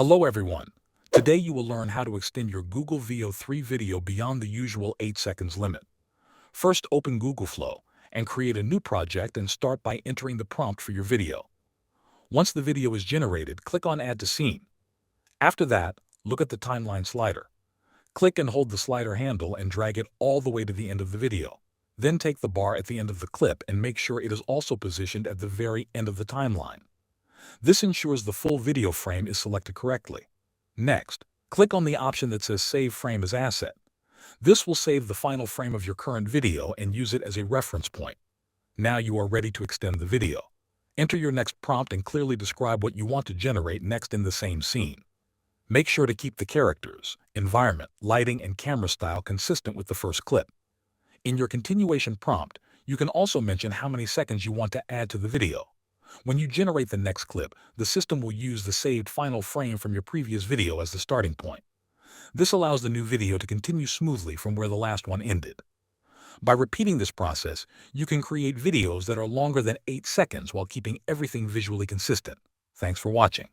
Hello everyone. Today you will learn how to extend your Google Veo 3 video beyond the usual 8 seconds limit. First, open Google Flow and create a new project and start by entering the prompt for your video. Once the video is generated, click on Add to Scene. After that, look at the timeline slider. Click and hold the slider handle and drag it all the way to the end of the video. Then take the bar at the end of the clip and make sure it is also positioned at the very end of the timeline. This ensures the full video frame is selected correctly. Next, click on the option that says Save Frame as Asset. This will save the final frame of your current video and use it as a reference point. Now you are ready to extend the video. Enter your next prompt and clearly describe what you want to generate next in the same scene. Make sure to keep the characters, environment, lighting, and camera style consistent with the first clip. In your continuation prompt, you can also mention how many seconds you want to add to the video. When you generate the next clip, the system will use the saved final frame from your previous video as the starting point. This allows the new video to continue smoothly from where the last one ended. By repeating this process, you can create videos that are longer than 8 seconds while keeping everything visually consistent. Thanks for watching.